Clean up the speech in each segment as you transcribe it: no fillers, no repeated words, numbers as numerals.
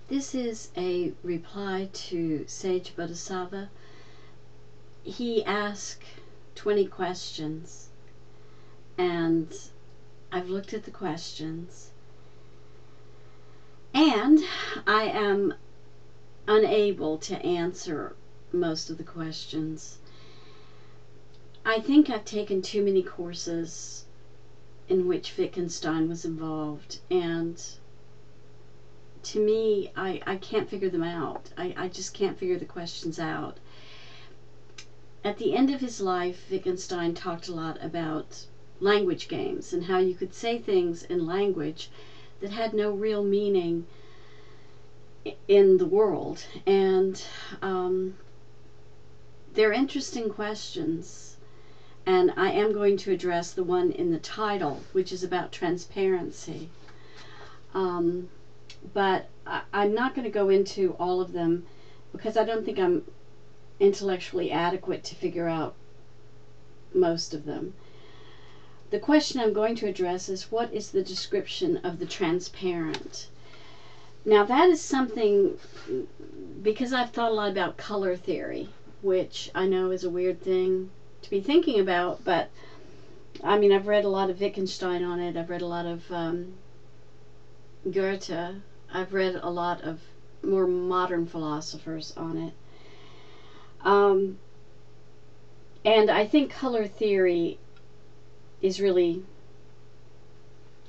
This is a reply to Sage Bodistiva. He asked 20 questions, and I've looked at the questions, and I am unable to answer most of the questions. I think I've taken too many courses in which Wittgenstein was involved, and to me, I can't figure them out. I just can't figure the questions out. At the end of his life, Wittgenstein talked a lot about language games and how you could say things in language that had no real meaning in the world. And they're interesting questions. And I am going to address the one in the title, which is about transparency. But I'm not going to go into all of them because I don't think I'm intellectually adequate to figure out most of them. The question I'm going to address is, what is the description of the transparent? Now that is something, because I've thought a lot about color theory, which I know is a weird thing to be thinking about, but I mean, I've read a lot of Wittgenstein on it. I've read a lot of Goethe. I've read a lot of more modern philosophers on it. And I think color theory is really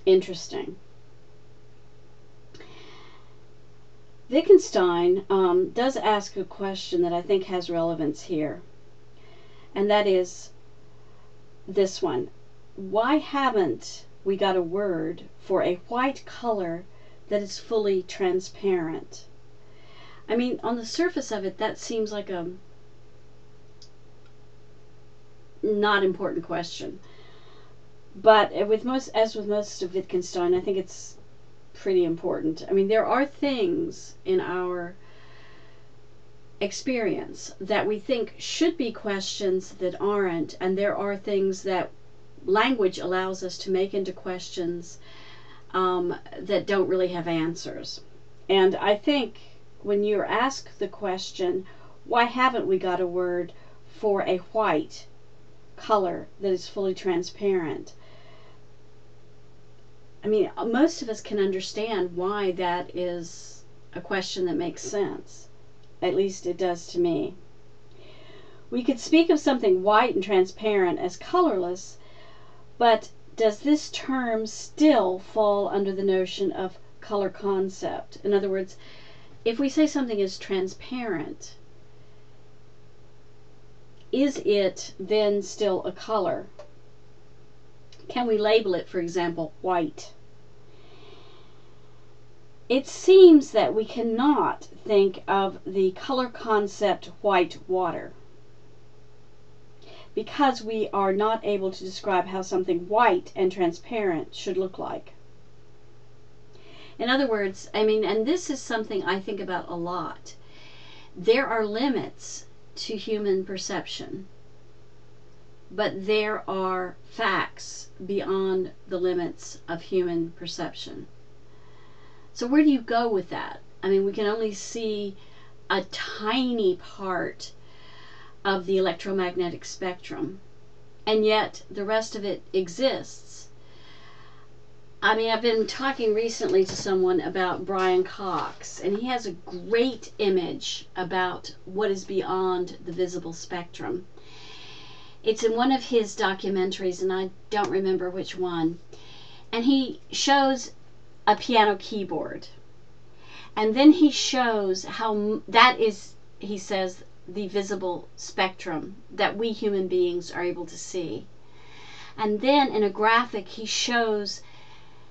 interesting. Wittgenstein does ask a question that I think has relevance here, and that is this one. Why haven't we got a word for a white color that is fully transparent? I mean, on the surface of it, that seems like a not important question. But as with most of Wittgenstein, I think it's pretty important. I mean, there are things in our experience that we think should be questions that aren't, and there are things that language allows us to make into questions that don't really have answers. And I think when you're asked the question, why haven't we got a word for a white color that is fully transparent? I mean, most of us can understand why that is a question that makes sense. At least it does to me. We could speak of something white and transparent as colorless, but does this term still fall under the notion of color concept? In other words, if we say something is transparent, is it then still a color? Can we label it, for example, white? It seems that we cannot think of the color concept white water, because we are not able to describe how something white and transparent should look like. In other words, I mean, and this is something I think about a lot, there are limits to human perception, but there are facts beyond the limits of human perception. So where do you go with that? I mean, we can only see a tiny part of the electromagnetic spectrum, and yet the rest of it exists. I mean, I've been talking recently to someone about Brian Cox, and he has a great image about what is beyond the visible spectrum. It's in one of his documentaries, and I don't remember which one, and he shows a piano keyboard, and then he shows how that is, he says, the visible spectrum that we human beings are able to see. And then in a graphic he shows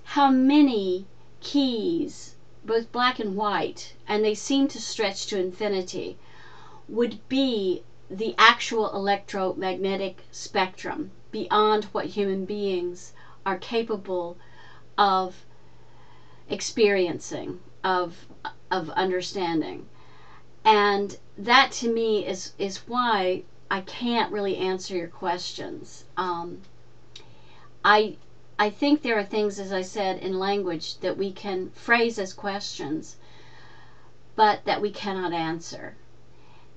how many keys, both black and white, and they seem to stretch to infinity, would be the actual electromagnetic spectrum beyond what human beings are capable of experiencing, of understanding. And that to me is why I can't really answer your questions. I think there are things, as I said, in language that we can phrase as questions, but that we cannot answer.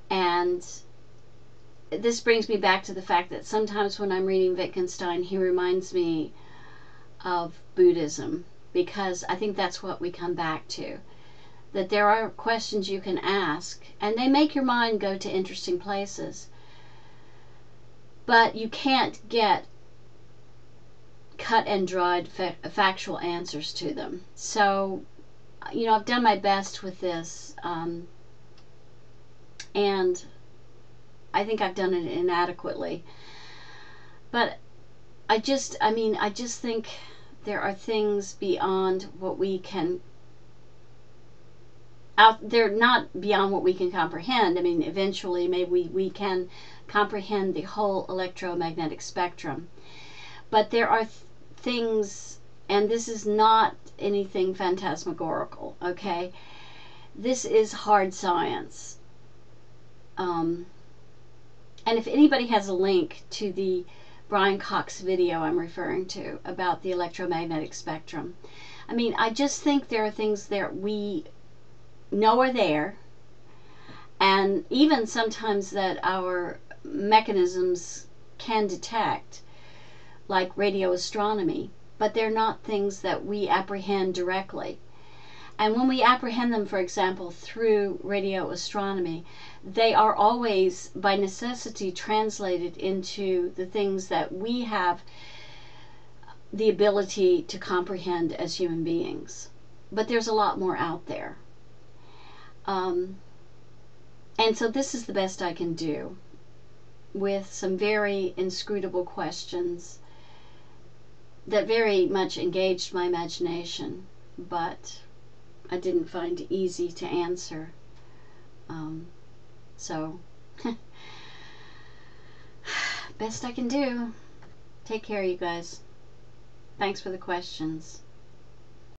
And this brings me back to the fact that sometimes when I'm reading Wittgenstein, he reminds me of Buddhism, because I think that's what we come back to. That there are questions you can ask, and they make your mind go to interesting places, but you can't get cut and dried factual answers to them. So, you know, I've done my best with this, and I think I've done it inadequately. But I just think there are things beyond what we can they're not beyond what we can comprehend. I mean, eventually maybe we can comprehend the whole electromagnetic spectrum. But there are things, and this is not anything phantasmagorical, okay? This is hard science. And if anybody has a link to the Brian Cox video I'm referring to about the electromagnetic spectrum, I mean, I just think there are things that we know are there, and even sometimes that our mechanisms can detect, like radio astronomy, but they're not things that we apprehend directly. And when we apprehend them, for example, through radio astronomy, they are always, by necessity, translated into the things that we have the ability to comprehend as human beings. But there's a lot more out there. And so this is the best I can do with some very inscrutable questions that very much engaged my imagination, but I didn't find easy to answer. So, best I can do. Take care, you guys. Thanks for the questions.